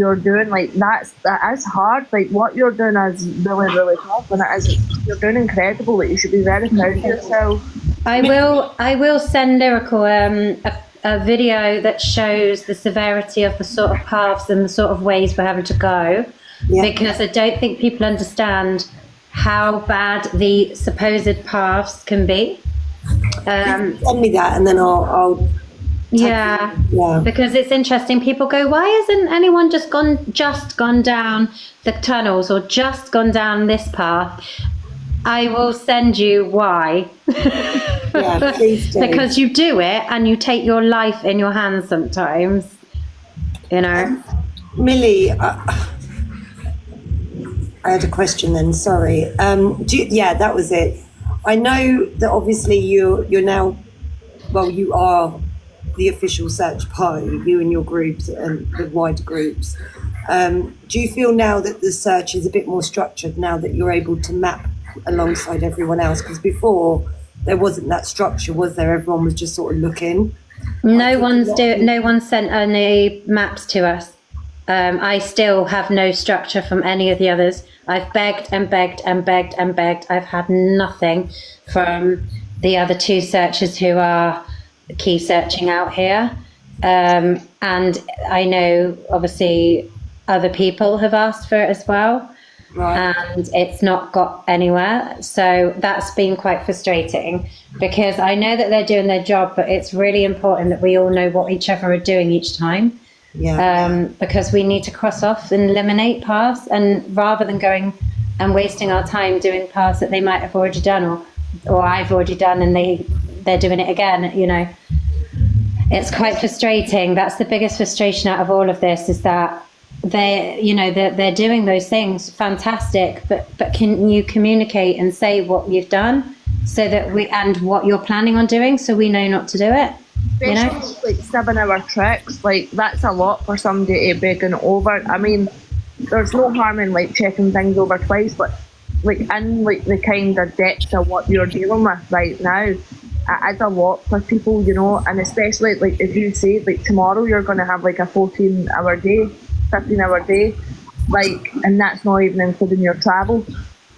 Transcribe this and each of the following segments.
you're doing. Like that is hard. Like what you're doing is really, really tough, and you're doing incredible. Like you should be very proud of yourself. I will send Lyrical a video that shows the severity of the sort of paths and the sort of ways we're having to go, because I don't think people understand how bad the supposed paths can be. Send me that, and then I'll yeah, because it's interesting. People go, why hasn't anyone just gone down the tunnels or just gone down this path? I will send you why. Yeah, please do. Because you do it and you take your life in your hands sometimes, you know. Millie, I had a question then, sorry. That was it. I know that obviously you're now, well, you are the official search party, you and your groups and the wider groups. Do you feel now that the search is a bit more structured now that you're able to map alongside everyone else? Because before there wasn't that structure, was there? Everyone was just sort of looking. No one sent any maps to us. I still have no structure from any of the others. I've begged and begged and begged and begged. I've had nothing from the other two searchers who are key searching out here. And I know obviously other people have asked for it as well. Right. And it's not got anywhere. So that's been quite frustrating, because I know that they're doing their job, but it's really important that we all know what each other are doing each time. Because we need to cross off and eliminate paths, and rather than going and wasting our time doing paths that they might have already done or I've already done and they're doing it again, you know. It's quite frustrating. That's the biggest frustration out of all of this, is that they're doing those things fantastic, but can you communicate and say what you've done so that and what you're planning on doing, so we know not to do it? Especially like 7-hour treks, like that's a lot for somebody to be going over. I mean, there's no harm in like checking things over twice, but like in like the kind of depth of what you're dealing with right now, it is a lot for people, you know. And especially like if you say like tomorrow you're going to have like a 14-hour day, 15-hour day, like, and that's not even including your travel.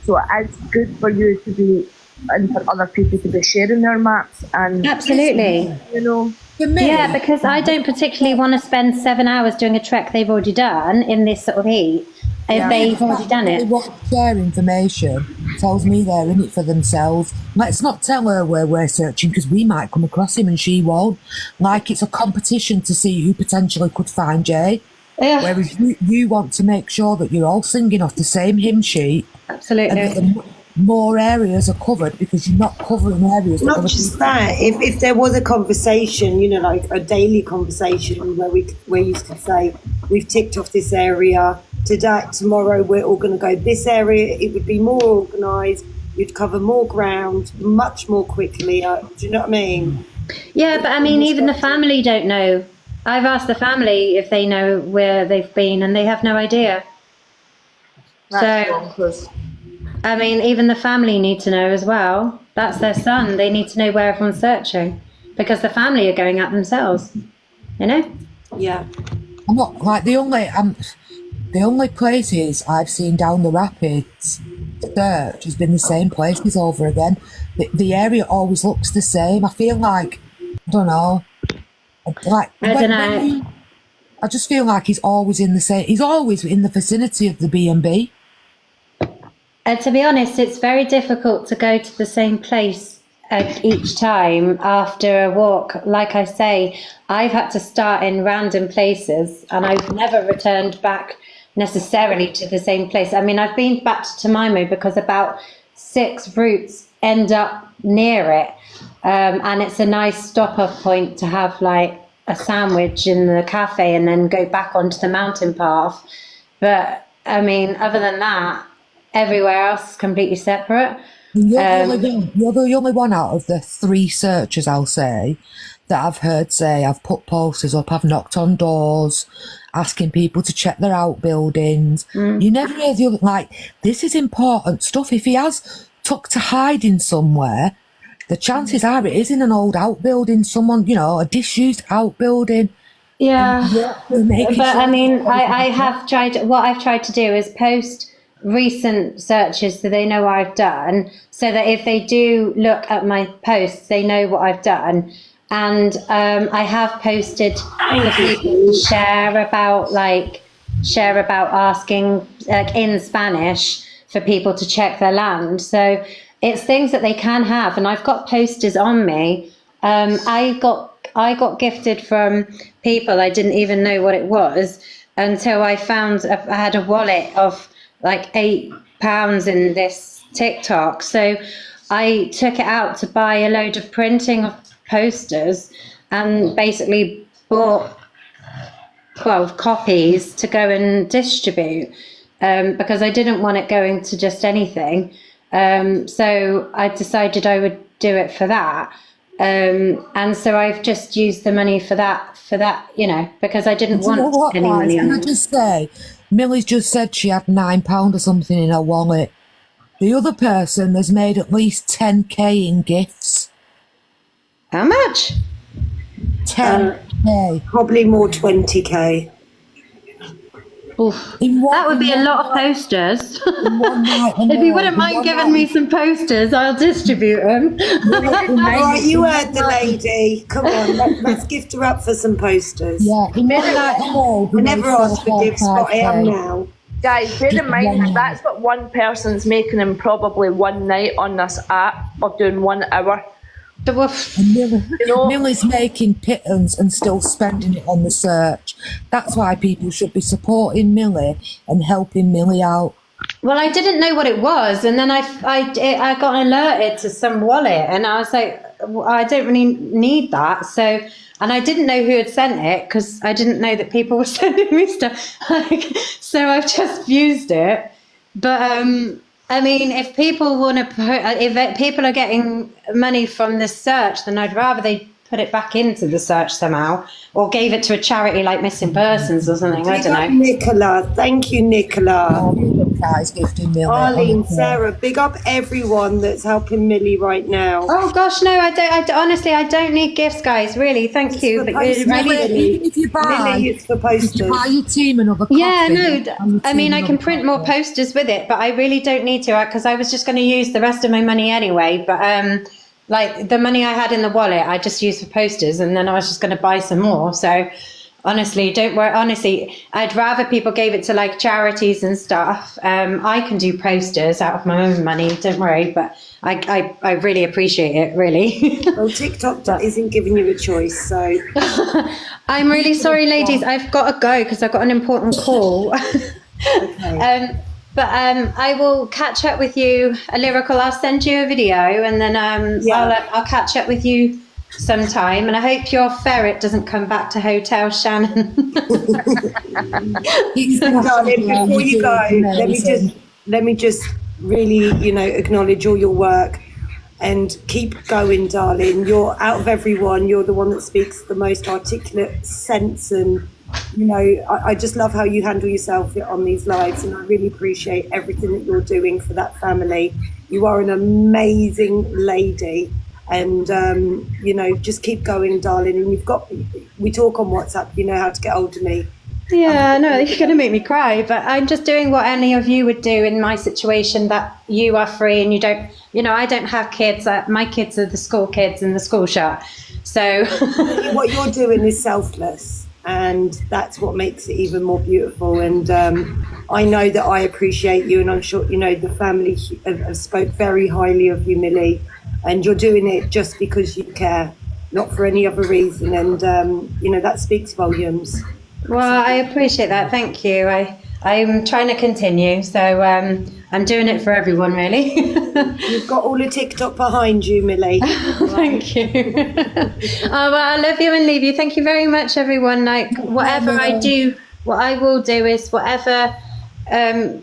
So it's good for you to be, and for other people to be sharing their maps. And absolutely, you know. Yeah, because I don't particularly want to spend 7 hours doing a trek they've already done in this sort of heat. If they've already done it. What share information tells me they're in it for themselves. Let's not tell her where we're searching, because we might come across him and she won't. Like, it's a competition to see who potentially could find Jay. Yeah. Whereas you want to make sure that you're all singing off the same hymn sheet. Absolutely. And that more areas are covered, because you're not covering areas. Not just that. If there was a conversation, you know, like a daily conversation where you could say, we've ticked off this area today, tomorrow we're all going to go this area. It would be more organised. You'd cover more ground much more quickly. Do you know what I mean? Yeah, but I mean, even the family don't know. I've asked the family if they know where they've been, and they have no idea. So, I mean, even the family need to know as well. That's their son. They need to know where everyone's searching, because the family are going out themselves, you know? Yeah. I'm not, like, the only places I've seen down the rapids search has been the same places over again. The area always looks the same. I feel like, I don't know. Like, I don't know. I just feel like he's always in the vicinity of the B&B. To be honest, it's very difficult to go to the same place each time after a walk. Like I say, I've had to start in random places, and I've never returned back necessarily to the same place. I mean, I've been back to Tamaimo because about 6 routes end up near it. And it's a nice stop-off point to have like a sandwich in the cafe and then go back onto the mountain path. But I mean, other than that, everywhere else is completely separate. You're the only one out of the 3 searchers, I'll say, that I've heard say, I've put posters up, I've knocked on doors, asking people to check their outbuildings. You never hear the other, like, this is important stuff. If he has took to hiding somewhere, the chances are it is in an old outbuilding, someone, you know, a disused outbuilding. Yeah. We're making But sure- I mean, I have tried, what I've tried to do is post recent searches so they know what I've done, so that if they do look at my posts, they know what I've done. And I have posted for people to share about asking in Spanish for people to check their land. So it's things that they can have, and I've got posters on me. I got gifted from people I didn't even know what it was until I found I had a wallet of like £8 in this TikTok. So I took it out to buy a load of printing of posters and basically bought 12 copies to go and distribute, because I didn't want it going to just anything. So I decided I would do it for that. And so I've just used the money for that, because I didn't Do you know want what, any guys? money Can on I it. just say, Millie's just said she had £9 or something in her wallet. The other person has made at least 10k in gifts. How much? 10k. Probably more 20k. Oof. In one- That would be a in lot of posters. in one night, I If you know, wouldn't in mind one giving night. me some posters, I'll distribute them. All right, you heard the lady. Come on, let's gift her up for some posters. Yeah, in one night alone, I we never made asked for gifts, but I am 4 or 5K. now. Guys, bear in mind that's what one person's making in probably one night on this app of doing 1 hour. The woof. And Millie, You know- Millie's making pittance and still spending it on the search. That's why people should be supporting Millie and helping Millie out. Well, I didn't know what it was, and then I got alerted to some wallet, and I was like, well, I don't really need that. So, and I didn't know who had sent it because I didn't know that people were sending me stuff. So I've just used it. But I mean, if people want to, if people are getting money from this search, then I'd rather they put it back into the search somehow, or gave it to a charity like Missing Persons or something. I Big don't up know. Nicola. Thank you, Nicola. Guys gifting Millie. Arlene, honestly. Sarah, big up everyone that's helping Millie right now. Oh gosh, no, I don't. Honestly, I don't need gifts, guys. Really, thank you. for But it posters. really, Even if you buy, Millie, it's for if you posters. buy your team another coffee. yeah, no. buy your I mean, team I can another print more coffee. posters with it, but I really don't need to because I was just going to use the rest of my money anyway. But like the money I had in the wallet, I just used for posters, and then I was just going to buy some more. So honestly, don't worry. Honestly, I'd rather people gave it to like charities and stuff. I can do posters out of my own money. Don't worry, but I really appreciate it. Really. Well, TikTok isn't giving you a choice, so I'm really sorry, ladies. I've got to go because I've got an important call. okay. But I will catch up with you. A lyrical. I'll send you a video, and then I'll catch up with you sometime. And I hope your ferret doesn't come back to Hotel Shannon. Darling, before you go, let me just really, acknowledge all your work and keep going, darling. You're out of everyone. You're the one that speaks the most articulate sense, and I just love how you handle yourself on these lives, and I really appreciate everything that you're doing for that family. You are an amazing lady, and just keep going, darling. And we talk on WhatsApp. You know how to get hold of me. Yeah, no, you're going to make me cry, but I'm just doing what any of you would do in my situation, that you are free and you don't, I don't have kids. My kids are the school kids in the school shut. So What you're doing is selfless, and that's what makes it even more beautiful. And I know that I appreciate you, and I'm sure, the family have spoke very highly of you, Millie, and you're doing it just because you care, not for any other reason. And, that speaks volumes. well, I appreciate that. Thank you. I'm trying to continue. So I'm doing it for everyone, really. You've got all the TikTok behind you, Millie. Thank you. Oh, well, I love you and leave you. Thank you very much, everyone. Like, whatever I do, what I will do is whatever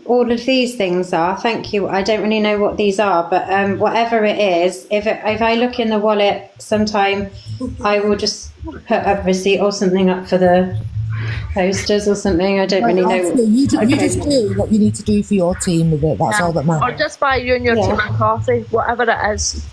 all of these things are. Thank you. I don't really know what these are, but whatever it is, if I look in the wallet sometime, I will just put a receipt or something up for the posters or something. I don't really know. You just do what you need to do for your team with it. That's all that Or matters. just buy you and your Yeah. team a coffee, whatever it is.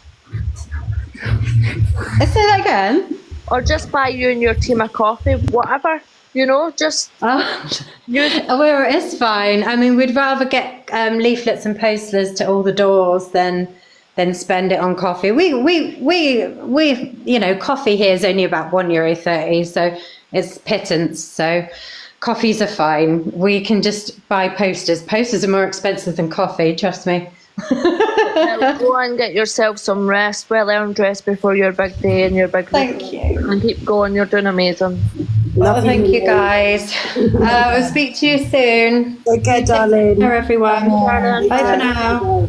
Say that again. or just buy you and your team a coffee, whatever. You know, just Well, it's fine. I mean, we'd rather get leaflets and posters to all the doors than spend it on coffee. We you know, coffee here is only about €1.30, so it's pittance. So coffees are fine. We can just buy posters. Posters are more expensive than coffee, trust me. Now go and get yourself some rest, well-earned rest before your big day and your big Thank week. you. And keep going, you're doing amazing. Well, thank you guys. We'll speak to you soon. Okay, darling. Take care, everyone. Bye. Bye for now.